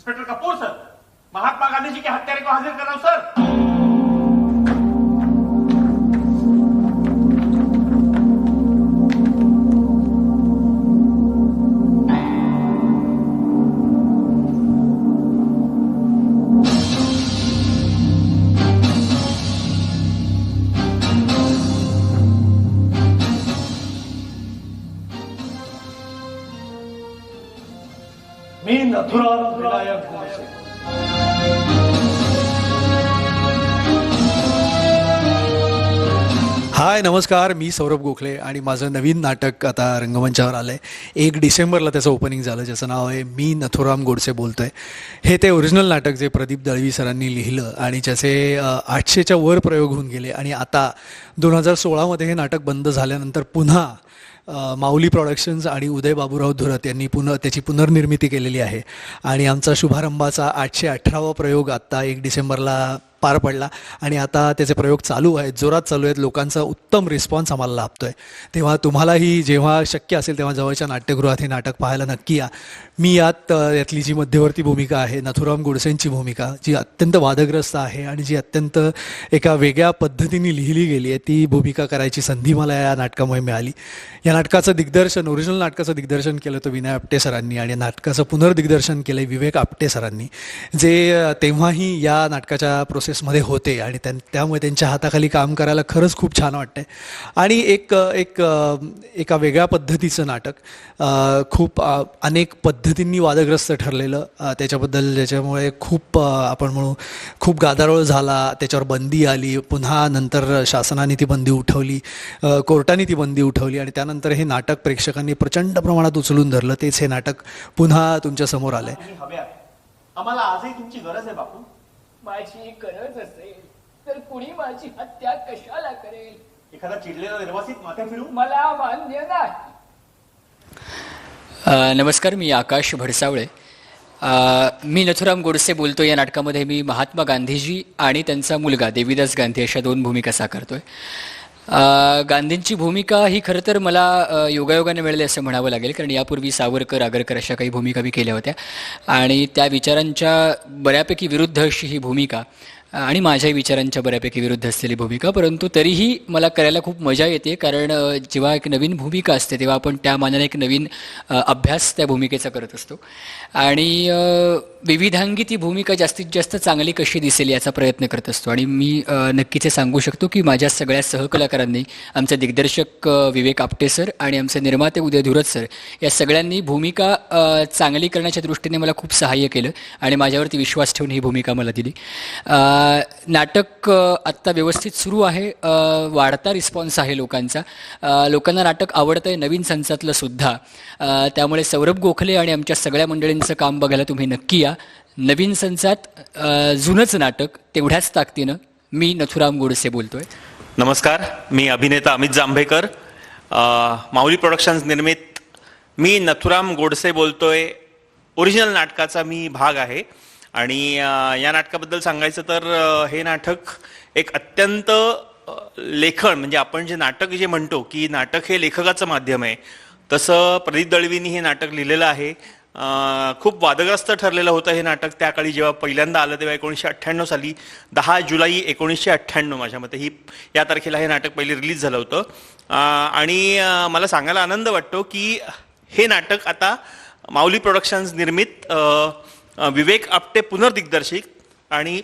Inspector Kapoor sir, Mahatma Gandhi ji के हत्यारे को हाजिर कर रहा हूं सर। मी नथुराम विनायक गोडसे हाय नमस्कार, मी सौरभ गोखले आणि माझं नवीन नाटक आता रंगमंचावर आलं आहे। 1 डिसेंबरला त्याचं ओपनिंग झालं, ज्याचं नाव आहे मी नथुराम गोडसे बोलतोय। हे ते ओरिजिनल नाटक जे प्रदीप दळवी सरांनी लिहिलं आणि ज्याचे 800च्या वर प्रयोग होऊन गेले आणि आता 2016मध्ये हे नाटक बंद झाल्यानंतर पुन्हा माऊली प्रोडक्शन्स आणि उदय बाबूराव धुरत यांनी त्याची पुनर्निर्मिती केलेली आहे आणि आमचा शुभारंभाचा 818वा प्रयोग आत्ता 1 डिसेंबरला पार पडला आणि आता त्याचे प्रयोग चालू आहेत, जोरात चालू आहेत। लोकांचा उत्तम रिस्पॉन्स आम्हाला लाभतो आहे। तेव्हा तुम्हालाही जेव्हा शक्य असेल तेव्हा जवळच्या नाट्यगृहात हे नाटक पाहायला नक्की या। मी यातली जी मध्यवर्ती भूमिका आहे, नथुराम गोडसेंची भूमिका, जी अत्यंत वादग्रस्त आहे आणि जी अत्यंत एका वेगळ्या पद्धतीने लिहिली गेली आहे, ती भूमिका करायची संधी मला या नाटकामुळे मिळाली। या नाटकाचं दिग्दर्शन, ओरिजिनल नाटकाचं दिग्दर्शन केलं होतं विनय आपटे सरांनी आणि नाटकाचं पुनर्दिग्दर्शन केलं विवेक आपटे सरांनी, जे तेव्हाही या नाटकाच्या मध्ये होते आणि त्यामुळे त्यांच्या हाताखाली काम करायला खरंच खूप छान वाटतंय। आणि एका वेगळ्या पद्धतीचं नाटक, खूप अनेक पद्धतींनी वादग्रस्त ठरलेलं, ज्याच्यामुळे खूप आपण म्हणू खूप गादारोळ झाला, त्याच्यावर बंदी आली, पुन्हा नंतर शासनाने ती बंदी उठवली, कोर्टाने ती बंदी उठवली आणि त्यानंतर हे नाटक प्रेक्षकांनी प्रचंड प्रमाणात उचलून धरलं। तेच हे नाटक पुन्हा तुमच्या समोर आलंय। आम्हाला आजही तुमची गरज आहे बापू। माझी गरज असेल तर कुणी माझी हत्या कशाला करेल? एखादा चिडलेला निर्वासित माथे फिरू मला मान्य नाही। नमस्कार, मी आकाश भडसावळे। मी नथुराम गोडसे बोलतो। या नाटकामध्ये मी महात्मा गांधीजी आणि त्यांचा मुलगा देवीदास गांधी अशा 2 भूमिका साकारतोय। गांधींची भूमिका ही खरं तर मला योगायोगाने मिळाली असं म्हणावं लागेल, कारण यापूर्वी सावरकर, आगरकर अशा काही भूमिका मी केल्या होत्या आणि त्या विचारांच्या बऱ्यापैकी विरुद्ध अशी ही भूमिका आणि माझ्याही विचारांच्या बऱ्यापैकी विरुद्ध असलेली भूमिका, परंतु तरीही मला करायला खूप मजा येते, कारण जेव्हा एक नवीन भूमिका असते तेव्हा आपण त्या मानाने एक नवीन अभ्यास त्या भूमिकेचा करत असतो आणि विविधांगी ती भूमिका जास्तीत जास्त चांगली कशी दिसेल याचा प्रयत्न करत असतो। आणि मी नक्कीच हे सांगू शकतो की माझ्या सगळ्या सहकलाकारांनी, आमचे दिग्दर्शक विवेक आपटे सर आणि आमचे निर्माते उदय धुरत सर, या सगळ्यांनी भूमिका चांगली करण्याच्या दृष्टीने मला खूप सहाय्य केलं आणि माझ्यावरती विश्वास ठेवून ही भूमिका मला दिली। नाटक आत्ता व्यवस्थित सुरू आहे, वाढता रिस्पॉन्स आहे लोकांचा, लोकांना नाटक आवडतंय, नवीन संचातलं सुद्धा। त्यामुळे सौरभ गोखले आणि आमच्या सगळ्या मंडळींचं काम बघायला तुम्ही नक्की या। नवीन संचात जुनंच नाटक तेवढ्याच ताकदीनं मी नथुराम गोडसे बोलतोय। नमस्कार, मी अभिनेता अमित जांभेकर, माऊली प्रोडक्शन्स निर्मित मी नथुराम गोडसे बोलतोय ओरिजिनल नाटकाचा मी भाग आहे आणि या नाटकाबद्दल सांगायचं तर हे नाटक एक अत्यंत लेखन, म्हणजे आपण जे नाटक जे म्हणतो की नाटक हे लेखकाचं माध्यम आहे, तसं प्रदीप दळवींनी हे नाटक लिहिलेलं आहे। खूप वादग्रस्त ठरलेलं होतं हे नाटक त्या काळी जेव्हा पहिल्यांदा आलं, तेव्हा 1998 साली 10 जुलै 1998 माझ्या मते या तारखेला हे नाटक पहिले रिलीज झालं होतं। आणि मला सांगायला आनंद वाटतो की हे नाटक आता माऊली प्रोडक्शन्स निर्मित विवेक आपटे पुनर्दिग्दर्शित आणि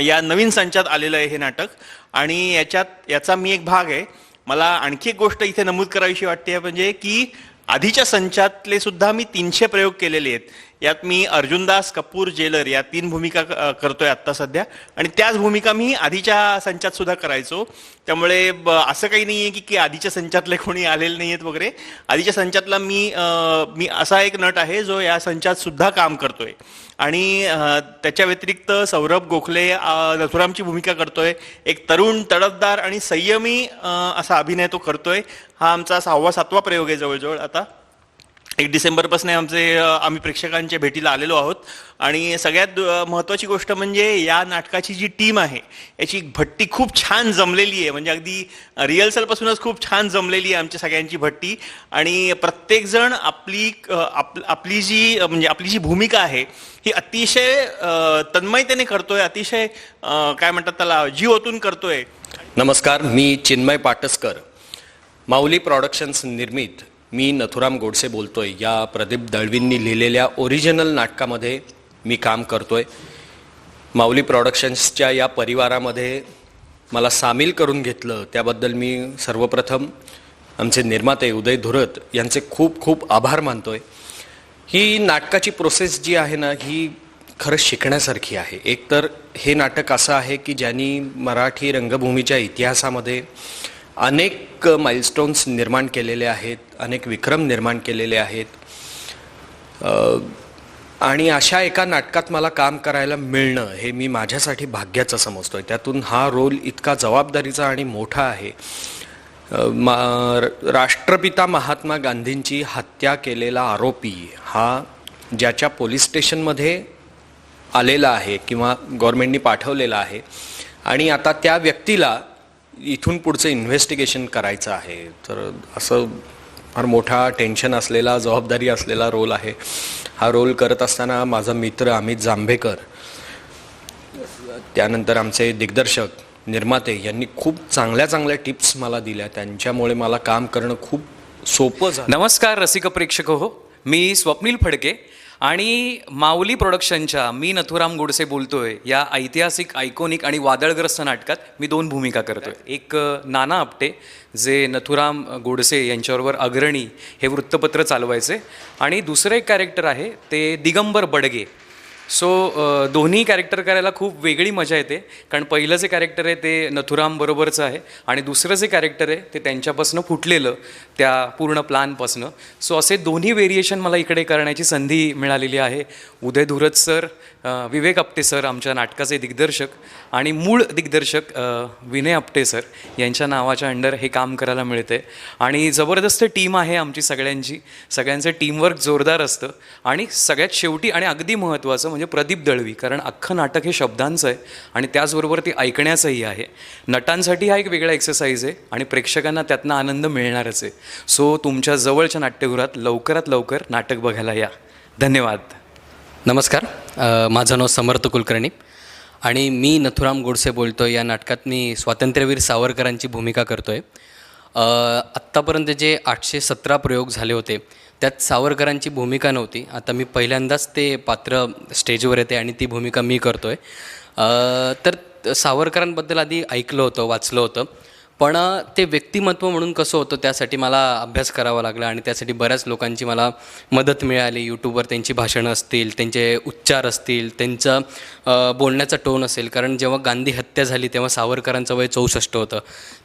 या नवीन संचात आलेलं आहे हे नाटक आणि याचा मी एक भाग आहे। मला आणखी एक गोष्ट इथे नमूद करावीशी वाटते, म्हणजे की आधीच्या संचातले सुद्धा मी 300 प्रयोग केलेले आहेत। यात मी अर्जुनदास, कपूर, जेलर या 3 भूमिका करतोय आत्ता सध्या आणि त्याच भूमिका मी आधीच्या संचात सुद्धा करायचो। त्यामुळे असं काही नाही आहे की आधीच्या संचातले कोणी आलेले नाही आहेत वगैरे। आधीच्या संचातला मी असा एक नट आहे जो या संचात सुद्धा काम करतोय आणि त्याच्या व्यतिरिक्त सौरभ गोखले नथुरामची भूमिका करतोय। एक तरुण, तडफदार आणि संयमी असा अभिनय तो करतोय। हा आमचा 6वा 7वा प्रयोग आहे जवळजवळ आता। 1 डिसेंबरपासून आम्ही प्रेक्षकांच्या भेटीला आलेलो आहोत आणि सगळ्यात महत्त्वाची गोष्ट म्हणजे या नाटकाची जी टीम आहे याची भट्टी खूप छान जमलेली आहे. म्हणजे अगदी रिहर्सलपासूनच खूप छान जमलेली आहे आमच्या सगळ्यांची भट्टी आणि प्रत्येकजण आपली जी भूमिका आहे ही अतिशय तन्मयतेने करतोय, अतिशय काय म्हणतात त्याला जीव ओतून करतोय. नमस्कार, मी चिन्मय पाटसकर, माऊली प्रॉडक्शन्स निर्मित मी नथुराम गोडसे बोलतोय या प्रदीप दळवींनी लिहिलेल्या ओरिजिनल नाटकामध्ये मी काम करतोय. माऊली प्रॉडक्शन्सच्या या परिवारामध्ये मला सामील करून घेतलं त्याबद्दल मी सर्वप्रथम आमचे निर्माते उदय धुरत यांचे खूप खूप आभार मानतोय. ही नाटकाची प्रोसेस जी आहे ना ही खरंच शिकण्यासारखी आहे. एकतर हे नाटक असं आहे की ज्यांनी मराठी रंगभूमीच्या इतिहासामध्ये अनेक माइलस्टोन्स निर्माण केलेले आहेत, अनेक विक्रम निर्माण केलेले आहेत आणि अशा एका नाटकात मला काम करायला मिळणं हे मी माझ्यासाठी भाग्याचं समजतोय. त्यातून हा रोल इतका जबाबदारीचा आणि मोठा आहे. राष्ट्रपिता महात्मा गांधींची हत्या केलेला आरोपी हा ज्याच्या पोलीस स्टेशनमध्ये आलेला आहे किंवा गव्हर्नमेंटनी पाठवलेला आहे आणि आता त्या व्यक्तीला इथून पुढचं इन्व्हेस्टिगेशन करायचं आहे. तर असं फार मोठा टेन्शन असलेला, जबाबदारी असलेला रोल आहे. हा रोल करत असताना माझा मित्र अमित जांभेकर, त्यानंतर आमचे दिग्दर्शक, निर्माते यांनी खूप चांगल्या टिप्स मला दिल्या. त्यांच्यामुळे मला काम करणं खूप सोपं झालं. नमस्कार रसिक प्रेक्षक हो, मी स्वप्नील फडके आणि माऊली प्रोडक्शनच्या मी नथुराम गोडसे बोलतोय या ऐतिहासिक, आयकॉनिक आणि वादळग्रस्त नाटकात मी 2 भूमिका करतोय. एक नाना आपटे जे नथुराम गोडसे यांच्याबरोबर अग्रणी हे वृत्तपत्र चालवायचे आणि दुसरं एक कॅरेक्टर आहे ते दिगंबर बडगे. सो दोन्ही कॅरेक्टर करायला खूप वेगळी मजा येते कारण पहिलं जे कॅरेक्टर आहे ते नथुराम बरोबरचं आहे आणि दुसरं जे कॅरेक्टर आहे ते त्यांच्यापासून फुटलेलं त्या पूर्ण प्लॅनपासनं. सो असे दोन्ही व्हेरिएशन मला इकडे करण्याची संधी मिळालेली आहे. उदय धुरत सर, विवेक आपटे सर आमच्या नाटकाचे दिग्दर्शक आणि मूळ दिग्दर्शक विनय आपटे सर यांच्या नावाच्या अंडर हे काम करायला मिळते आणि जबरदस्त टीम आहे आमची सगळ्यांची. सगळ्यांचं टीमवर्क जोरदार असतं आणि सगळ्यात शेवटी आणि अगदी महत्त्वाचं म्हणजे प्रदीप दळवी, कारण अख्खं नाटक हे शब्दांचं आहे आणि त्याचबरोबर ते ऐकण्याचंही आहे. नटांसाठी हा एक वेगळा एक्सरसाइज आहे आणि प्रेक्षकांना त्यातनं आनंद मिळणारच आहे. सो तुमच्या जवळच्या नाट्यगृहात लवकरात लवकर नाटक बघायला या. धन्यवाद. नमस्कार, माझं नाव समर्थ कुलकर्णी आणि मी नथुराम गोडसे बोलतो या नाटकात मी स्वातंत्र्यवीर सावरकरांची भूमिका करतो आहे. आत्तापर्यंत जे 817 प्रयोग झाले होते त्यात सावरकरांची भूमिका नव्हती. आता मी पहिल्यांदाच ते पात्र स्टेजवर येते आणि ती भूमिका मी करतो आहे. तर सावरकरांबद्दल आधी ऐकलं होतं, वाचलं होतं, पण ते व्यक्तिमत्व म्हणून कसं होतं त्यासाठी मला अभ्यास करावा लागला आणि त्यासाठी बऱ्याच लोकांची मला मदत मिळाली. यूट्यूबवर त्यांची भाषणं असतील, त्यांचे उच्चार असतील, त्यांचं बोलण्याचा टोन असेल, कारण जेव्हा गांधी हत्या झाली तेव्हा सावरकरांचं वय 64 होतं.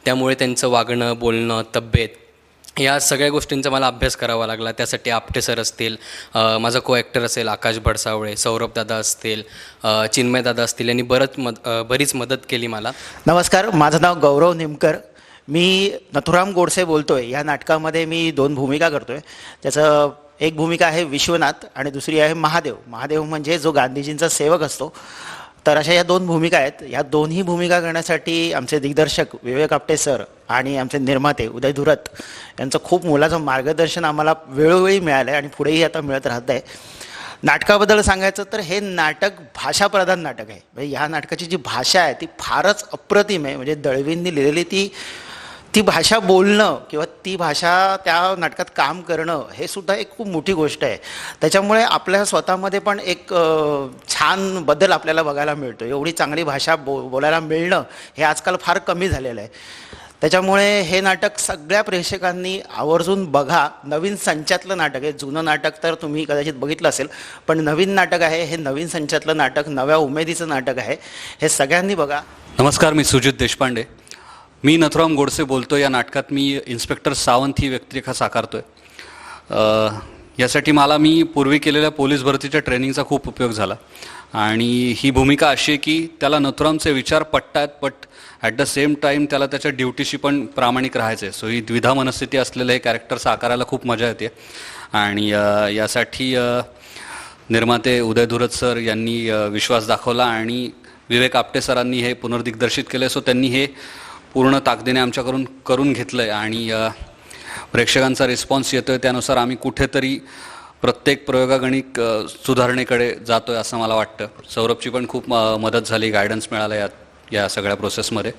त्यामुळे त्यांचं वागणं, बोलणं, तब्येत या सगळ्या गोष्टींचा मला अभ्यास करावा लागला. त्यासाठी आपटे सर असतील, माझा को ॲक्टर असेल आकाश भडसावळे, सौरभ दादा असतील, चिन्मय दादा असतील, यांनी बरीच मदत केली मला. नमस्कार, माझं नाव गौरव निमकर. मी नथुराम गोडसे बोलतोय या नाटकामध्ये मी 2 भूमिका करतोय. त्याचं एक भूमिका आहे विश्वनाथ आणि दुसरी आहे महादेव. महादेव म्हणजे जो गांधीजींचा सेवक असतो. तर अशा या 2 भूमिका आहेत. या दोन्ही भूमिका करण्यासाठी आमचे दिग्दर्शक विवेक आपटे सर आणि आमचे निर्माते उदय धुरत यांचं खूप मोलाचं मार्गदर्शन आम्हाला वेळोवेळी मिळालं आहे आणि पुढेही आता मिळत राहत आहे. नाटकाबद्दल सांगायचं तर हे नाटक भाषाप्रधान नाटक आहे. म्हणजे ह्या नाटकाची जी भाषा आहे ती फारच अप्रतिम आहे. म्हणजे दळवींनी लिहिलेली ती भाषा बोलणं किंवा ती भाषा त्या नाटकात काम करणं हे सुद्धा एक खूप मोठी गोष्ट आहे. त्याच्यामुळे आपल्या स्वतःमध्ये पण एक छान बदल आपल्याला बघायला मिळतो. एवढी चांगली भाषा बोलायला मिळणं हे आजकाल फार कमी झालेलं आहे. त्याच्यामुळे हे नाटक सगळ्या प्रेक्षकांनी आवर्जून बघा. नवीन संचातलं नाटक आहे. जुनं नाटक तर तुम्ही कदाचित बघितलं असेल, पण नवीन नाटक आहे. हे नवीन संचातलं नाटक, नव्या उमेदीचं नाटक आहे. हे सगळ्यांनी बघा. नमस्कार, मी सुजित देशपांडे. मी नथुराम गोडसे बोलतो या नाटकात मी इन्स्पेक्टर सावंत ही व्यक्तिरेखा साकारतो आहे. यासाठी मी पूर्वी केलेल्या पोलीस भरतीच्या ट्रेनिंगचा खूप उपयोग झाला आणि ही भूमिका अशी आहे की त्याला नथुरामचे विचार पटतात, but at the same time त्याला त्याच्या ड्युटीशी पण प्रामाणिक राहायचं आहे. सो ही द्विधा मनस्थिती असलेलं हे कॅरेक्टर साकारायला खूप मजा येते. आणि यासाठी निर्माते उदय धुरत सर यांनी विश्वास दाखवला आणि विवेक आपटे सरांनी हे पुनर्दिग्दर्शित केलं. सो त्यांनी हे पूर्ण ताकदीने आमच्याकडून करून घेतलं आहे आणि प्रेक्षकांचा रिस्पॉन्स येतो आहे. त्यानुसार आम्ही कुठेतरी प्रत्येक प्रयोगागणिक सुधारणेकडे जातो आहे असं मला वाटतं. सौरभची पण खूप मदत झाली, गायडन्स मिळाला या सगळ्या प्रोसेसमध्ये.